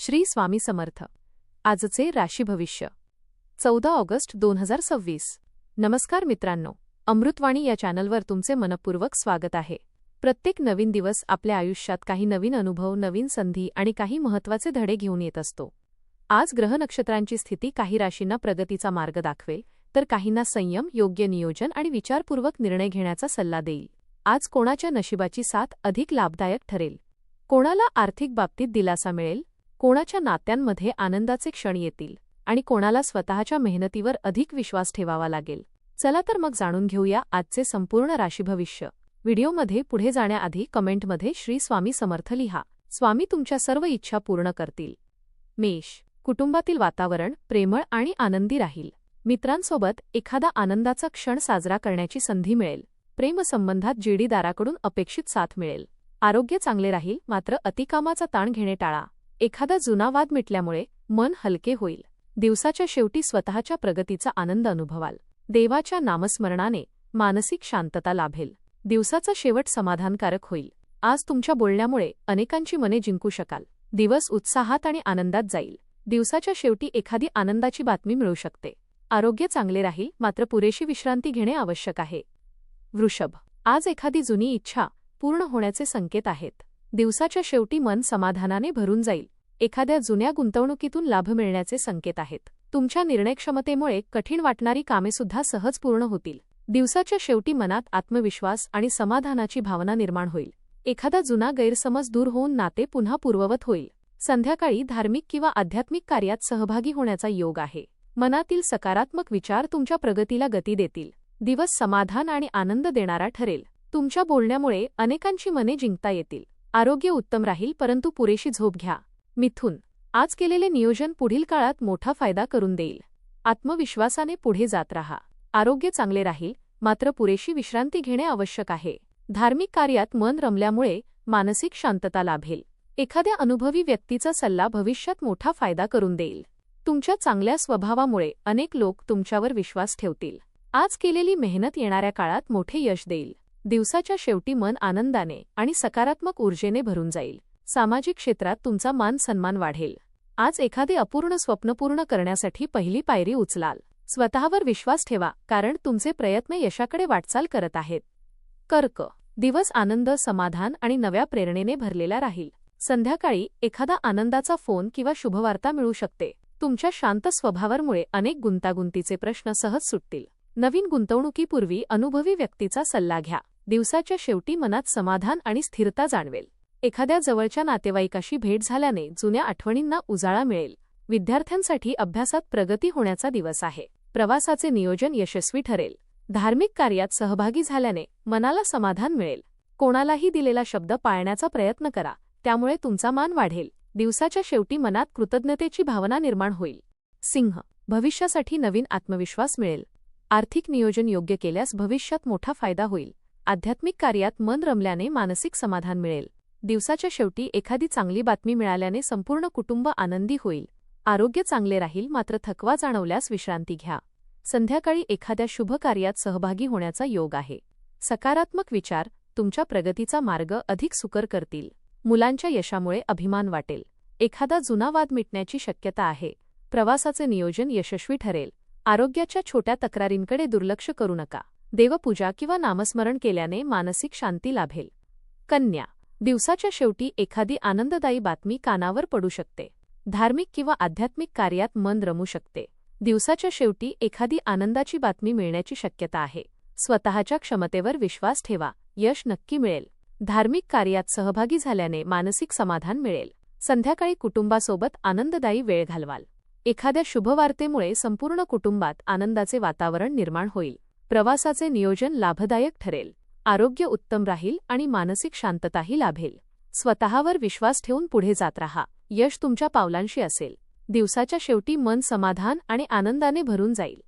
श्री स्वामी समर्थ. आजचे राशी भविष्य 14 ऑगस्ट 2026. नमस्कार मित्रांनो, अमृतवाणी या चॅनलवर तुमचे मनपूर्वक स्वागत आहे. प्रत्येक नवीन दिवस आपल्या आयुष्यात काही नवीन अनुभव, नवीन संधी आणि काही महत्त्वाचे धडे घेऊन येत असतो. आज ग्रह नक्षत्रांची स्थिती काही राशींना प्रगतीचा मार्ग दाखवेल, तर काहींना संयम, योग्य नियोजन आणि विचारपूर्वक निर्णय घेण्याचा सल्ला देईल. आज कोणाच्या नशिबाची साथ अधिक लाभदायक ठरेल, कोणाला आर्थिक बाबतीत दिलासा मिळेल, कोणाच्या नात्यांमध्ये आनंदाचे क्षण येतील आणि कोणाला स्वतःच्या मेहनतीवर अधिक विश्वास ठेवावा लागेल. चला तर मग जाणून घेऊया आजचे संपूर्ण राशी भविष्य. व्हिडिओमध्ये पुढे जाण्याआधी कमेंटमध्ये श्री स्वामी समर्थ लिहा. स्वामी तुमच्या सर्व इच्छा पूर्ण करतील. मेष, कुटुंबातील वातावरण प्रेमळ आणि आनंदी राहील. मित्रांसोबत एखादा आनंदाचा क्षण साजरा करण्याची संधी मिळेल. प्रेमसंबंधात जोडीदाराकडून अपेक्षित साथ मिळेल. आरोग्य चांगले राहील, मात्र अतिकामाचा ताण घेणे टाळा. एखादा जुना वाद मिटल्यामुळे मन हलके होईल. दिवसाच्या शेवटी स्वतःच्या प्रगतीचा आनंद अनुभवाल. देवाच्या नामस्मरणाने मानसिक शांतता लाभेल. दिवसाचा शेवट समाधानकारक होईल. आज तुमच्या बोलण्यामुळे अनेकांची मने जिंकू शकाल. दिवस उत्साहात आणि आनंदात जाईल. दिवसाच्या शेवटी एखादी आनंदाची बातमी मिळू शकते. आरोग्य चांगले राहील, मात्र पुरेशी विश्रांती घेणे आवश्यक आहे. वृषभ, आज एखादी जुनी इच्छा पूर्ण होण्याचे संकेत आहेत. दिवसाच्या शेवटी मन समाधानाने भरून जाईल. एखाद्या जुन्या गुंतवणुकीतून लाभ मिळण्याचे संकेत आहेत. तुमच्या निर्णयक्षमतेमुळे कठीण वाटणारी कामेसुद्धा सहज पूर्ण होतील. दिवसाच्या शेवटी मनात आत्मविश्वास आणि समाधानाची भावना निर्माण होईल. एखादा जुना गैरसमज दूर होऊन नाते पुन्हा पूर्ववत होईल. संध्याकाळी धार्मिक किंवा आध्यात्मिक कार्यात सहभागी होण्याचा योग आहे. मनातील सकारात्मक विचार तुमच्या प्रगतीला गती देतील. दिवस समाधान आणि आनंद देणारा ठरेल. तुमच्या बोलण्यामुळे अनेकांची मने जिंकता येतील. आरोग्य उत्तम राहील, परंतु पुरेशी झोप घ्या. मिथुन, आज केलेले नियोजन पुढील काळात मोठा फायदा करून देईल. आत्मविश्वासाने पुढे जात राहा. आरोग्य चांगले राहील, मात्र पुरेशी विश्रांती घेणे आवश्यक आहे. धार्मिक कार्यात मन रमल्यामुळे मानसिक शांतता लाभेल. एखाद्या अनुभवी व्यक्तीचा सल्ला भविष्यात मोठा फायदा करून देईल. तुमच्या चांगल्या स्वभावामुळे अनेक लोक तुमच्यावर विश्वास ठेवतील. आज केलेली मेहनत येणाऱ्या काळात मोठे यश देईल. दिवसाच्या शेवटी मन आनंदाने आणि सकारात्मक ऊर्जेने भरून जाईल. सामाजिक क्षेत्रात तुमचा मान सन्मान वाढेल. आज एखादे अपूर्ण स्वप्न पूर्ण करण्यासाठी पहिली पायरी उचलाल. स्वतःवर विश्वास ठेवा, कारण तुमचे प्रयत्न यशाकडे वाटचाल करत आहेत. कर्क, दिवस आनंद, समाधान आणि नव्या प्रेरणेने भरलेला राहील. संध्याकाळी एखादा आनंदाचा फोन किंवा शुभवार्ता मिळू शकते. तुमच्या शांत स्वभावामुळे अनेक गुंतागुंतीचे प्रश्न सहज सुटतील. नवीन गुंतवणुकीपूर्वी अनुभवी व्यक्तीचा सल्ला घ्या. दिवसाच्या शेवटी मनात समाधान आणि स्थिरता जाणवेल. एखाद्या जवळच्या नातेवाईकाशी भेट झाल्याने जुन्या आठवणींना उजाळा मिळेल. विद्यार्थ्यांसाठी अभ्यासात प्रगती होण्याचा दिवस आहे. प्रवासाचे नियोजन यशस्वी ठरेल. धार्मिक कार्यात सहभागी झाल्याने मनाला समाधान मिळेल. कोणालाही दिलेला शब्द पाळण्याचा प्रयत्न करा, त्यामुळे तुमचा मान वाढेल. दिवसाच्या शेवटी मनात कृतज्ञतेची भावना निर्माण होईल. सिंह, भविष्यासाठी नवीन आत्मविश्वास मिळेल. आर्थिक नियोजन योग्य केल्यास भविष्यात मोठा फायदा होईल. आध्यात्मिक कार्यात मन रमल्याने मानसिक समाधान मिळेल. दिवसाच्या शेवटी एखादी चांगली बातमी मिळाल्याने संपूर्ण कुटुंब आनंदी होईल. आरोग्य चांगले राहील, मात्र थकवा जाणवल्यास विश्रांती घ्या. संध्याकाळी एखाद्या शुभ कार्यात सहभागी होण्याचा योग आहे. सकारात्मक विचार तुमच्या प्रगतीचा मार्ग अधिक सुकर करतील. मुलांच्या यशामुळे अभिमान वाटेल. एखादा जुना वाद मिटण्याची शक्यता आहे. प्रवासाचे नियोजन यशस्वी ठरेल. आरोग्याच्या छोट्या तक्रारींकडे दुर्लक्ष करू नका. देवपूजा किंवा नामस्मरण केल्याने मानसिक शांती लाभेल. कन्या, दिवसाच्या शेवटी एखादी आनंददायी बातमी कानावर पडू शकते. धार्मिक किंवा आध्यात्मिक कार्यात मन रमू शकते. दिवसाच्या शेवटी एखादी आनंदाची बातमी मिळण्याची शक्यता आहे. स्वतःच्या क्षमतेवर विश्वास ठेवा. यश नक्की मिळेल. धार्मिक कार्यात सहभागी झाल्याने मानसिक समाधान मिळेल. संध्याकाळी कुटुंबासोबत आनंददायी वेळ घालवाल. एखाद्या शुभवार्तेमुळे संपूर्ण कुटुंबात आनंदाचे वातावरण निर्माण होईल. प्रवासाचे नियोजन लाभदायक ठरेल. आरोग्य उत्तम राहील आणि मानसिक शांतताही लाभेल. स्वतःवर विश्वास ठेवून पुढे जात राहा. यश तुमच्या पावलांशी असेल. दिवसाच्या शेवटी मन समाधान आणि आनंदाने भरून जाईल.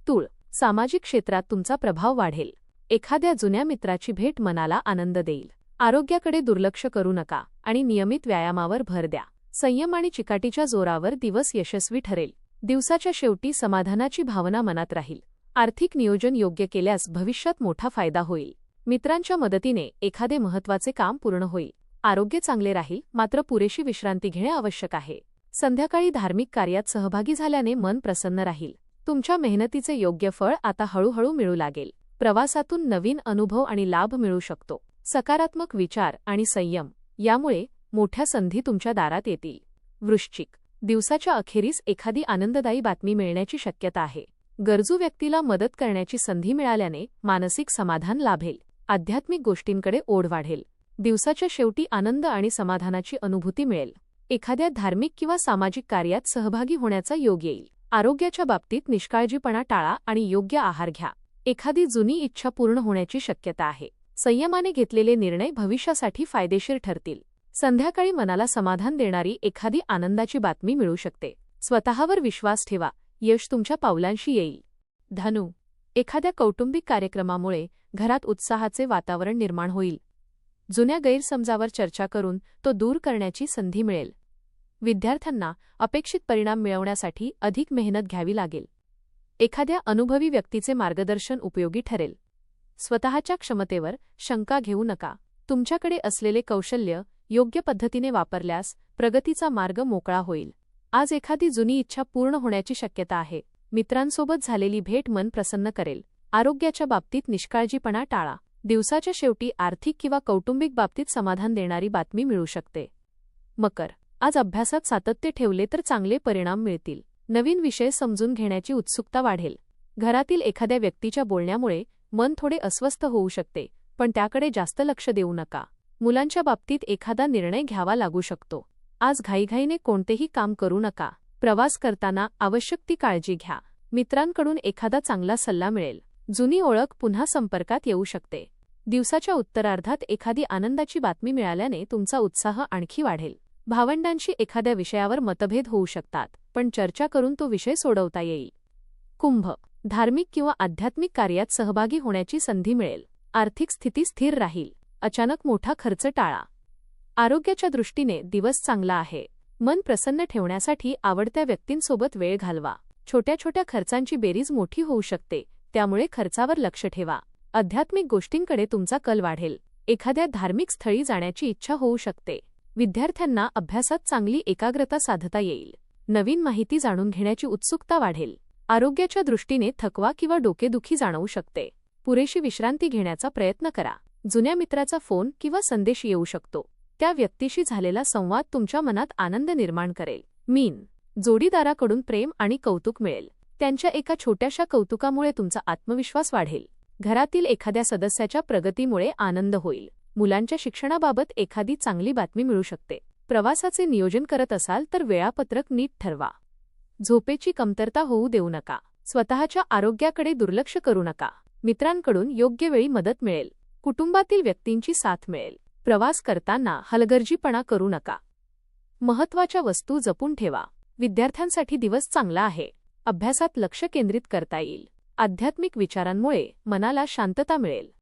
तूळ, सामाजिक क्षेत्रात तुमचा प्रभाव वाढेल. एखाद्या जुन्या मित्राची भेट मनाला आनंद देईल. आरोग्याकडे दुर्लक्ष करू नका आणि नियमित व्यायामावर भर द्या. संयम आणि चिकाटीच्या जोरावर दिवस यशस्वी ठरेल. दिवसाच्या शेवटी समाधानाची भावना मनात राहील. आर्थिक नियोजन योग्य केल्यास भविष्यात मोठा फायदा होईल. मित्रांच्या मदतीने एखादे महत्त्वाचे काम पूर्ण होईल. आरोग्य चांगले राहील, मात्र पुरेशी विश्रांती घेणे आवश्यक आहे. संध्याकाळी धार्मिक कार्यात सहभागी झाल्याने मन प्रसन्न राहील. तुमच्या मेहनतीचे योग्य फळ आता हळूहळू मिळू लागेल. प्रवासातून नवीन अनुभव आणि लाभ मिळू शकतो. सकारात्मक विचार आणि संयम यामुळे मोठ्या संधी तुमच्या दारात येतील. वृश्चिक, दिवसाच्या अखेरीस एखादी आनंददायी बातमी मिळण्याची शक्यता आहे. गरजू व्यक्तीला मदत करण्याची संधी मिळाल्याने मानसिक समाधान लाभेल. आध्यात्मिक गोष्टींकडे ओढ वाढेल. दिवसाच्या शेवटी आनंद आणि समाधानाची अनुभूती मिळेल. एखाद्या धार्मिक किंवा सामाजिक कार्यात सहभागी होण्याचा योग येईल. आरोग्याच्या बाबतीत निष्काळजीपणा टाळा आणि योग्य आहार घ्या. एखादी जुनी इच्छा पूर्ण होण्याची शक्यता आहे. संयमाने घेतलेले निर्णय भविष्यासाठी फायदेशीर ठरतील. संध्याकाळी मनाला समाधान देणारी एखादी आनंदाची बातमी मिळू शकते. स्वतःवर विश्वास ठेवा. यश तुमच्या पावलांशी येईल. धनु, एखाद्या कौटुंबिक कार्यक्रमामुळे घरात उत्साहाचे वातावरण निर्माण होईल. जुन्या गैरसमजावर चर्चा करून तो दूर करण्याची संधी मिळेल. विद्यार्थ्यांना अपेक्षित परिणाम मिळवण्यासाठी अधिक मेहनत घ्यावी लागेल. एखाद्या अनुभवी व्यक्तीचे मार्गदर्शन उपयोगी ठरेल. स्वतःच्या क्षमतेवर शंका घेऊ नका. तुमच्याकडे असलेले कौशल्य योग्य पद्धतीने वापरल्यास प्रगतीचा मार्ग मोकळा होईल. आज एखादी जुनी इच्छा पूर्ण होण्याची शक्यता आहे. मित्रांसोबत झालेली भेट मन प्रसन्न करेल. आरोग्याच्या बाबतीत निष्काळजीपणा टाळा. दिवसाच्या शेवटी आर्थिक किंवा कौटुंबिक बाबतीत समाधान देणारी बातमी मिळू शकते. मकर, आज अभ्यासात सातत्य ठेवले तर चांगले परिणाम मिळतील. नवीन विषय समजून घेण्याची उत्सुकता वाढेल. घरातील एखाद्या व्यक्तीच्या बोलण्यामुळे मन थोडे अस्वस्थ होऊ शकते, पण त्याकडे जास्त लक्ष देऊ नका. मुलांच्या बाबतीत एखादा निर्णय घ्यावा लागू शकतो. आज घाईघाईने कोणतेही काम करू नका. प्रवास करताना आवश्यक ती काळजी घ्या. मित्रांकडून एखादा चांगला सल्ला मिळेल. जुनी ओळख पुन्हा संपर्कात येऊ शकते. दिवसाच्या उत्तरार्धात एखादी आनंदाची बातमी मिळाल्याने तुमचा उत्साह आणखी वाढेल. भावंडांशी एखाद्या विषयावर मतभेद होऊ शकतात, पण चर्चा करून तो विषय सोडवता येईल. कुंभ, धार्मिक किंवा आध्यात्मिक कार्यात सहभागी होण्याची संधी मिळेल. आर्थिक स्थिती स्थिर राहील. अचानक मोठा खर्च टाळा. आरोग्याच्या दृष्टीने दिवस चांगला आहे. मन प्रसन्न ठेवण्यासाठी आवडत्या व्यक्तींसोबत वेळ घालवा. छोट्या छोट्या खर्चांची बेरीज मोठी होऊ शकते, त्यामुळे खर्चावर लक्ष ठेवा. आध्यात्मिक गोष्टींकडे तुमचा कल वाढेल. एखाद्या धार्मिक स्थळी जाण्याची इच्छा होऊ शकते. विद्यार्थ्यांना अभ्यासात चांगली एकाग्रता साधता येईल. नवीन माहिती जाणून घेण्याची उत्सुकता वाढेल. आरोग्याच्या दृष्टीने थकवा किंवा डोकेदुखी जाणवू शकते. पुरेशी विश्रांती घेण्याचा प्रयत्न करा. जुन्या मित्राचा फोन किंवा संदेश येऊ शकतो. त्या व्यक्तीशी झालेला संवाद तुमच्या मनात आनंद निर्माण करेल. मीन, जोडीदाराकडून प्रेम आणि कौतुक मिळेल. त्यांच्या एका छोट्याशा कौतुकामुळे तुमचा आत्मविश्वास वाढेल. घरातील एखाद्या सदस्याच्या प्रगतीमुळे आनंद होईल. मुलांच्या शिक्षणाबाबत एखादी चांगली बातमी मिळू शकते. प्रवासाचे नियोजन करत असाल तर वेळापत्रक नीट ठरवा. झोपेची कमतरता होऊ देऊ नका. स्वतःच्या आरोग्याकडे दुर्लक्ष करू नका. मित्रांकडून योग्य वेळी मदत मिळेल. कुटुंबातील व्यक्तींची साथ मिळेल. प्रवास करताना हलगर्जीपणा करू नका. महत्त्वाच्या वस्तू जपून ठेवा. विद्यार्थ्यांसाठी दिवस चांगला आहे. अभ्यासात लक्ष केंद्रित करता येईल. आध्यात्मिक विचारांमुळे मनाला शांतता मिळेल.